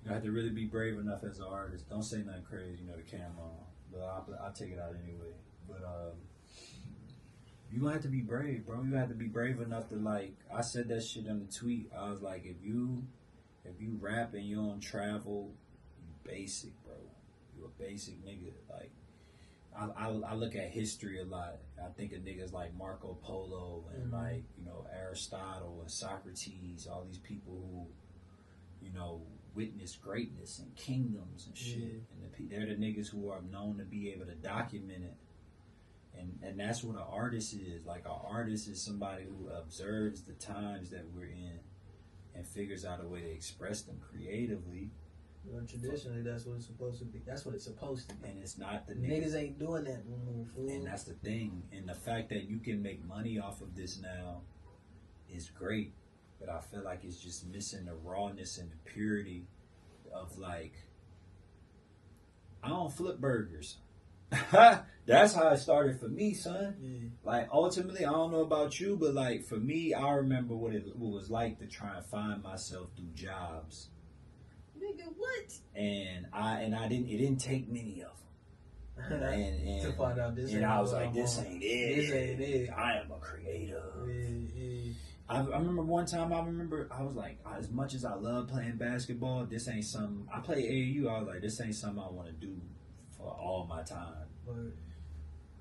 You have to really be brave enough as an artist. Don't say nothing crazy, you know, the camera on. But I'll take it out anyway. But you gonna have to be brave, bro. You have to be brave enough to, like, I said that shit in the tweet. I was like, if you rap and you don't travel, you basic, bro. You a basic nigga. Like, I look at history a lot. I think of niggas like Marco Polo and like, you know, Aristotle and Socrates, all these people who, you know, witness greatness and kingdoms and shit. And they're the niggas who are known to be able to document it. And that's what an artist is. Like, an artist is somebody who observes the times that we're in and figures out a way to express them creatively. Well, traditionally, that's what it's supposed to be. That's what it's supposed to be. And it's not the niggas ain't doing that no more, fool. And that's the thing. And the fact that you can make money off of this now is great. But I feel like it's just missing the rawness and the purity of, like, I don't flip burgers. That's how it started for me, son. Yeah. Like, ultimately, I don't know about you, but, like, for me, I remember what it was like to try and find myself through jobs. Nigga, what? And it didn't take many of them. and to find out this. And I was like, this ain't it. This ain't it. I am a creator. Yeah. I remember one time, I was like, as much as I love playing basketball, this ain't something, I play AAU, I was like, this ain't something I want to do for all my time. But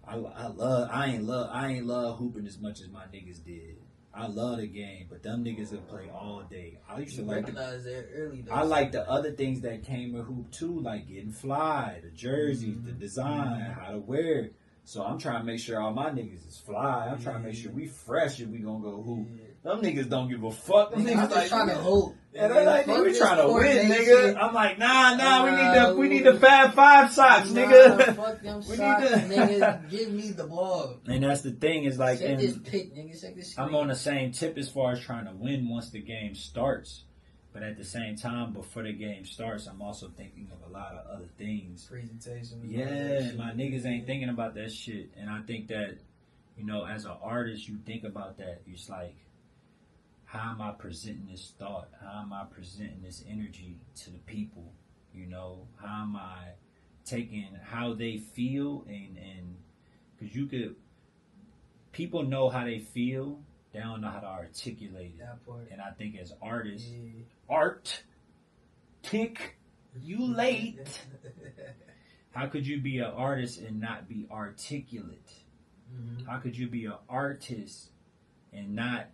I ain't love hooping as much as my niggas did. I love the game, but them niggas that play all day. I used to recognize that early though. I like the other things that came with hoop too, like getting fly, the jerseys, the design, how to wear it. So I'm trying to make sure all my niggas is fly. I'm trying to make sure we fresh if we gonna go hoop. Them niggas don't give a fuck. Them niggas I'm just trying to hoop. Yeah, they're like, nigga, we trying to win, nigga. I'm like, nah, we need the Fab Five socks, nigga. Fuck them socks, nigga. Give me the ball. And that's the thing, is like, check this pick, nigga. Check this screen. I'm on the same tip as far as trying to win once the game starts. But at the same time, before the game starts, I'm also thinking of a lot of other things. Presentation. Yeah, my niggas ain't thinking about that shit. And I think that, you know, as an artist, you think about that. It's like, how am I presenting this thought? How am I presenting this energy to the people? You know, how am I taking how they feel and because people know how they feel, they don't know how to articulate it. That part. And I think as artists, you late. How could you be an artist and not be articulate? How could you be an artist and not,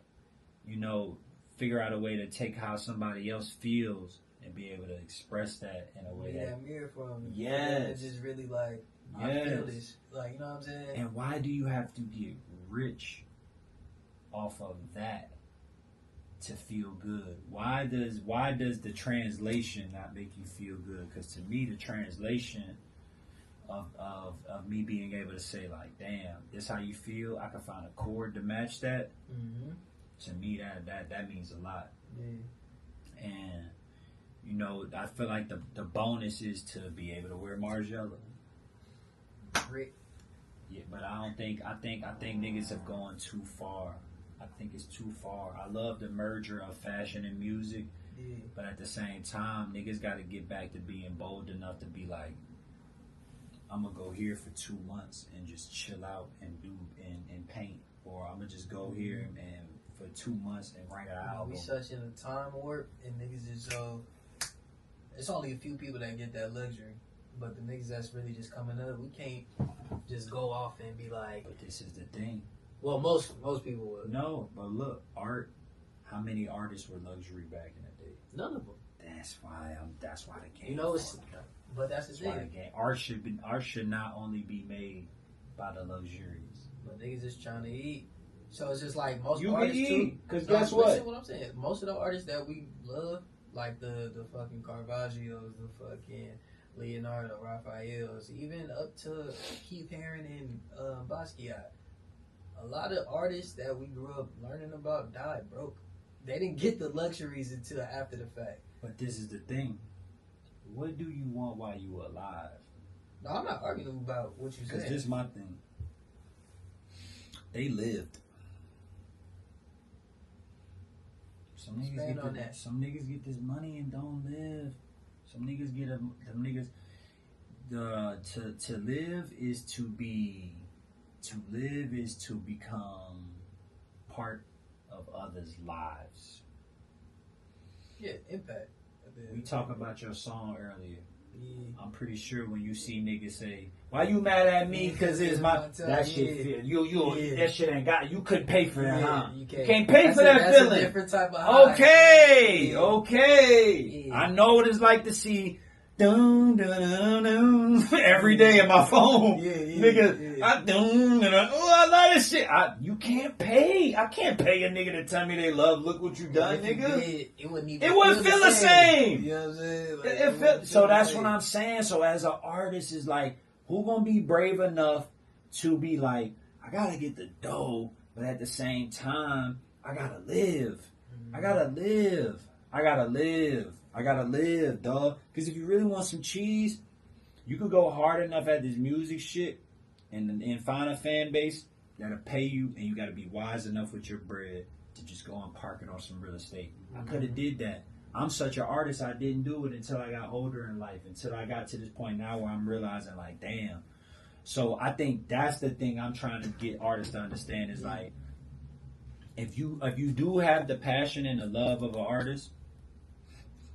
you know, figure out a way to take how somebody else feels and be able to express that in a way that mirror from yes, just really like I feel this, like, you know what I'm saying. And why do you have to get rich off of that to feel good? Why does the translation not make you feel good? Because to me, the translation of me being able to say, like, damn, this how you feel, I can find a chord to match that. To me, that means a lot. And, you know, I feel like the bonus is to be able to wear Margiela. Yeah, but I think niggas have gone too far. I think it's too far. I love the merger of fashion and music, but at the same time, niggas got to get back to being bold enough to be like, I'm gonna go here for 2 months and just chill out and do and paint, or I'm gonna just go here and for 2 months and write an album. We such in a time warp, and niggas is it's only a few people that get that luxury. But the niggas that's really just coming up, we can't just go off and be like. But this is the thing. Well, most people would. No, but look, art. How many artists were luxury back in the day? None of them. That's why the game. You know, but that's the thing. Why the game. Art should not only be made by the luxurious. But niggas just trying to eat. So it's just like most you artists too. Because guess what? Listen what I'm saying. Most of the artists that we love, like the fucking Caravaggio's, the fucking Leonardo, Raphael's, even up to Keith Haring and Basquiat. A lot of artists that we grew up learning about died broke. They didn't get the luxuries until after the fact. But this is the thing. What do you want while you alive? No, I'm not arguing about what you said. Because this is my thing. They lived. Some niggas get this money and don't live. Some niggas get them niggas. To live is to be. To live is to become part of others' lives. Yeah, impact. We talked about your song earlier. Yeah. I'm pretty sure when you see niggas say, "Why you mad at me? Cause it's my that shit feel you that shit ain't got you couldn't pay for that, huh? You can't pay for that that's feeling. A different type of high. Okay, Yeah. okay. Yeah. I know what it's like to see dun, dun, dun, dun, every day in my phone. Nigga, I love this shit. You can't pay. I can't pay a nigga to tell me they love. Look what you done, nigga. It wouldn't even. It wouldn't feel the same. You know what I'm saying? Like, So that's what I'm saying. So as an artist, is like, who gonna be brave enough to be like, I gotta get the dough, but at the same time, I gotta live. I gotta live. I gotta live. I gotta live, dog. Because if you really want some cheese, you could go hard enough at this music shit and find a fan base that'll pay you, and you gotta be wise enough with your bread to just go and park it on some real estate. I could have did that. I'm such an artist, I didn't do it until I got older in life, until I got to this point now where I'm realizing, like, damn. So I think that's the thing I'm trying to get artists to understand is, like, if you do have the passion and the love of an artist,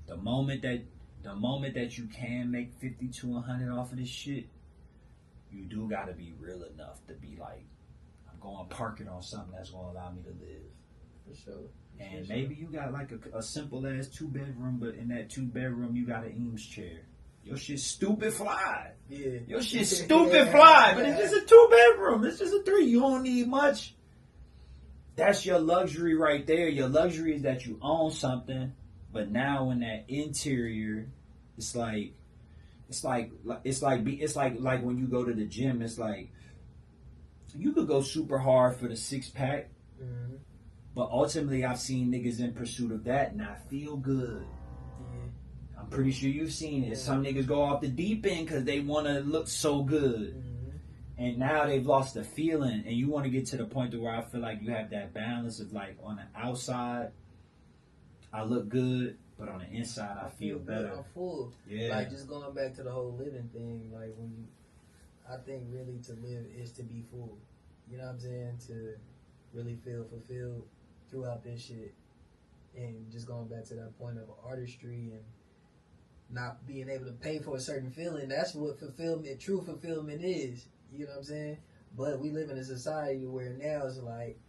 the moment that you can make 50 to 100 off of this shit, you do got to be real enough to be like, I'm going to park it on something that's going to allow me to live. For sure. And maybe you got like a simple ass 2-bedroom, but in that 2-bedroom you got an Eames chair. Your shit stupid fly. Yeah. Your shit stupid fly, but it's just a 2-bedroom. It's just a 3. You don't need much. That's your luxury right there. Your luxury is that you own something, but now in that interior, it's like when you go to the gym. It's like you could go super hard for the 6-pack. Mm-hmm. But ultimately, I've seen niggas in pursuit of that not feel good. Yeah. I'm pretty sure you've seen it. Yeah. Some niggas go off the deep end because they want to look so good. Mm-hmm. And now they've lost the feeling. And you want to get to the point to where I feel like you have that balance of, like, on the outside, I look good, but on the inside, I feel better. I'm full. Yeah. Like, just going back to the whole living thing, like, I think really to live is to be full. You know what I'm saying? To really feel fulfilled throughout this shit. And just going back to that point of artistry and not being able to pay for a certain feeling, that's what true fulfillment is. You know what I'm saying? But we live in a society where now it's like,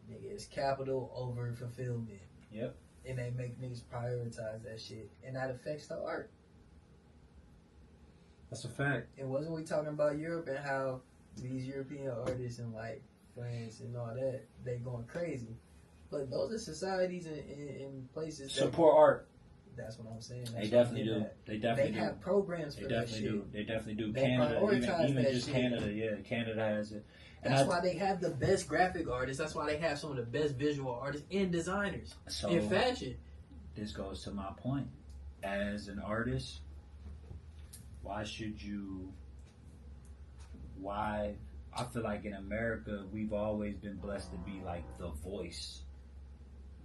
nigga, it's capital over fulfillment. Yep. And they make niggas prioritize that shit. And that affects the art. That's a fact. And wasn't we talking about Europe and how these European artists and like France and all that, they going crazy. But those are societies in places support art. That's what I'm saying. They definitely do. They have programs for that shit. They definitely do. They Canada, prioritize even that just shit. Canada, yeah, Canada has it. And that's why they have the best graphic artists. That's why they have some of the best visual artists and designers in fashion. This goes to my point. As an artist, why I feel like in America, we've always been blessed to be like the voice.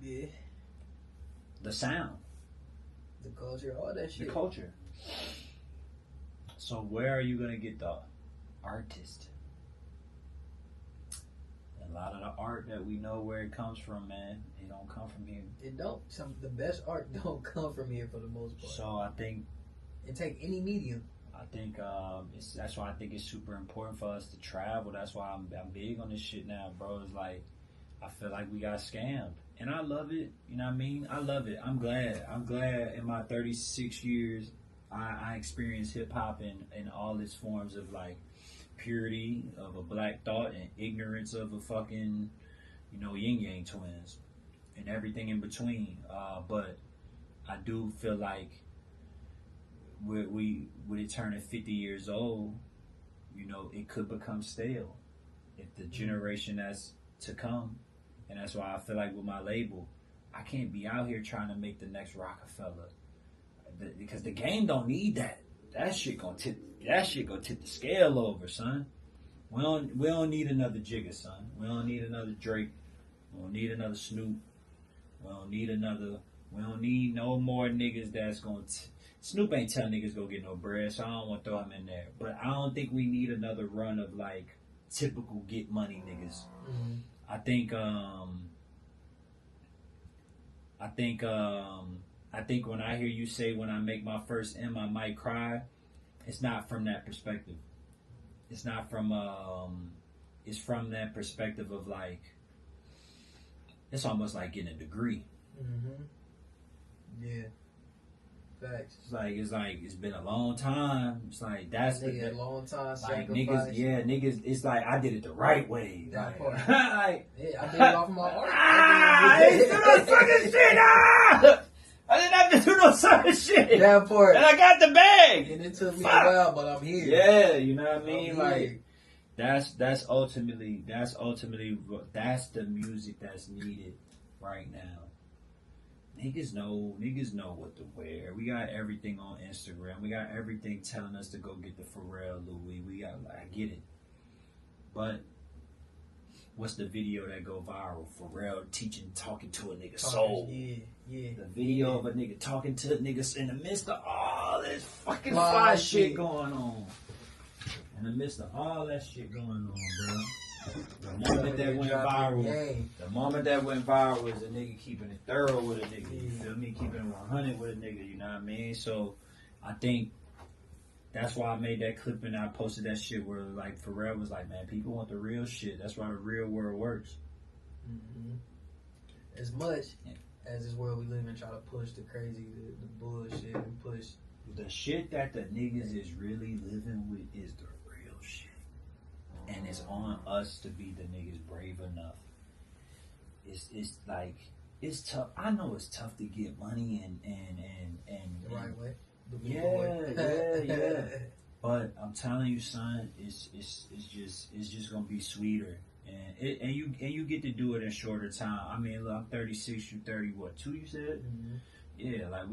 Yeah. The sound. The culture, all that shit. The culture. So where are you going to get the artist? A lot of the art that we know where it comes from, man, it don't come from here. It don't. The best art don't come from here for the most part. So I think... And take any medium. I think that's why I think it's super important for us to travel. That's why I'm big on this shit now, bro. It's like, I feel like we got scammed. And I love it. You know what I mean? I love it. I'm glad in my 36 years, I experienced hip-hop in all its forms of, like, purity of a black thought and ignorance of a fucking, yin-yang twins and everything in between. But I do feel like with it turning 50 years old, it could become stale if the generation that's to come. And that's why I feel like with my label, I can't be out here trying to make the next Rockefeller, because the game don't need that. That shit gonna tip the scale over, son. We don't need another Jigga, son. We don't need another Drake. We don't need another Snoop. We don't need no more niggas that's gonna Snoop ain't telling niggas go get no bread, so I don't want to throw him in there. But I don't think we need another run of like typical get money niggas. Mm-hmm. I think when I hear you say when I make my first M I might cry, it's not from that perspective. It's not from it's from that perspective of like it's almost like getting a degree. Mm-hmm. Yeah. Facts. It's like it's been a long time. It's like that's a long time like sacrifice. niggas. It's like I did it the right way. That Like, part. like Yeah, I did it off of my art. I didn't do no fucking shit. I didn't have to do no certain shit. That part. And I got the bag. And it took me a while, but I'm here. Yeah, you know what I mean? I'm Like here. that's ultimately that's the music that's needed right now. Niggas know what to wear. We got everything on Instagram. We got everything telling us to go get the Pharrell Louis. I get it. But what's the video that go viral? Pharrell talking to a nigga soul. Yeah. The video of a nigga talking to a nigga in the midst of all this fucking fly shit going on. In the midst of all that shit going on, bro. The moment that went viral is a nigga keeping it thorough with a nigga. You feel me? Keeping it 100 with a nigga. You know what I mean? So I think that's why I made that clip and I posted that shit where like Pharrell was like, man, people want the real shit. That's why the real world works. Mm-hmm. As much as this world we live in, try to push the crazy, the bullshit, and push the shit that the niggas is really living with is the real shit. And it's on us to be the niggas brave enough. It's like it's tough. I know it's tough to get money and the right way. Yeah. But I'm telling you, son, it's just gonna be sweeter, and you get to do it in shorter time. I mean, look, I'm 36, you 30. What 2? You said? Mm-hmm. Yeah, like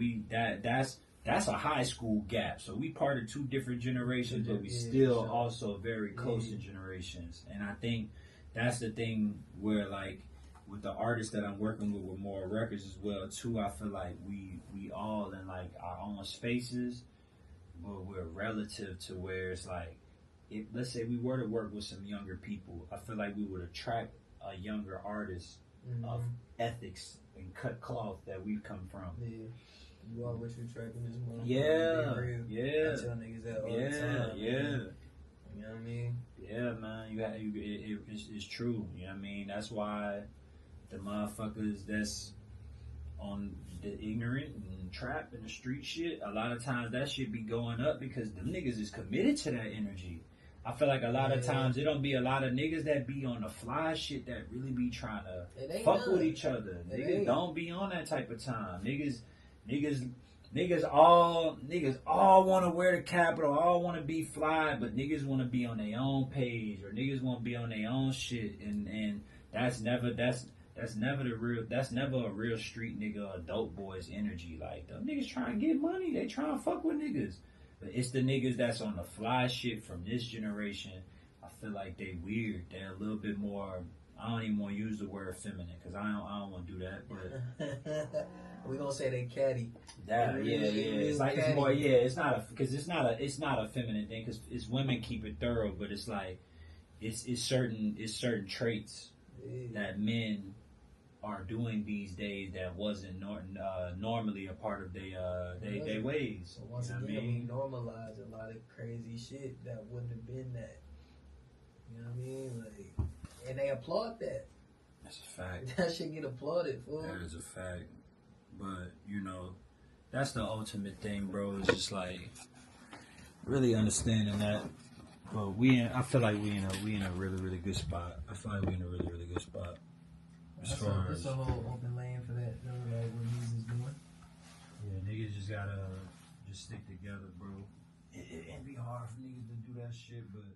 that's a high school gap. So we part of 2 different generations, but we still also very close to generations. And I think that's the thing where like with the artists that I'm working with more records as well too, I feel like we all in like our own spaces, but we're relative to where it's like, let's say we were to work with some younger people, I feel like we would attract a younger artist of ethics and cut cloth that we've come from. Yeah. You are what you're tracking this month. Yeah. I tell niggas that all the time. Yeah. Man. You know what I mean? Yeah, man. It's true. You know what I mean? That's why the motherfuckers that's on the ignorant and trap and the street shit, a lot of times that shit be going up because them niggas is committed to that energy. I feel like a lot of times it don't be a lot of niggas that be on the fly shit that really be trying to fuck with each other. Niggas don't be on that type of time. Niggas all want to wear the capital, all want to be fly, but niggas want to be on their own page or niggas want to be on their own shit, and that's never a real street nigga, adult boys energy. Like them niggas trying to get money, they trying to fuck with niggas, but it's the niggas that's on the fly shit from this generation. I feel like they weird. They're a little bit more. I don't even want to use the word feminine because I don't want to do that, but. We gonna say they catty. Yeah. It's like catty. It's more. Yeah, it's not a feminine thing because it's women keep it thorough, but it's like it's certain traits that men are doing these days that wasn't normally a part of their ways. So once again, we normalize a lot of crazy shit that wouldn't have been that. You know what I mean? Like, and they applaud that. That's a fact. That should get applauded for. That is a fact. But, you know, that's the ultimate thing, bro. It's just like really understanding that. But I feel like we in a really, really good spot. I feel like we in a really, really good spot. As far as it's a whole open lane for that, though, like what he's doing. Yeah, niggas just gotta stick together, bro. It'd be hard for niggas to do that shit, but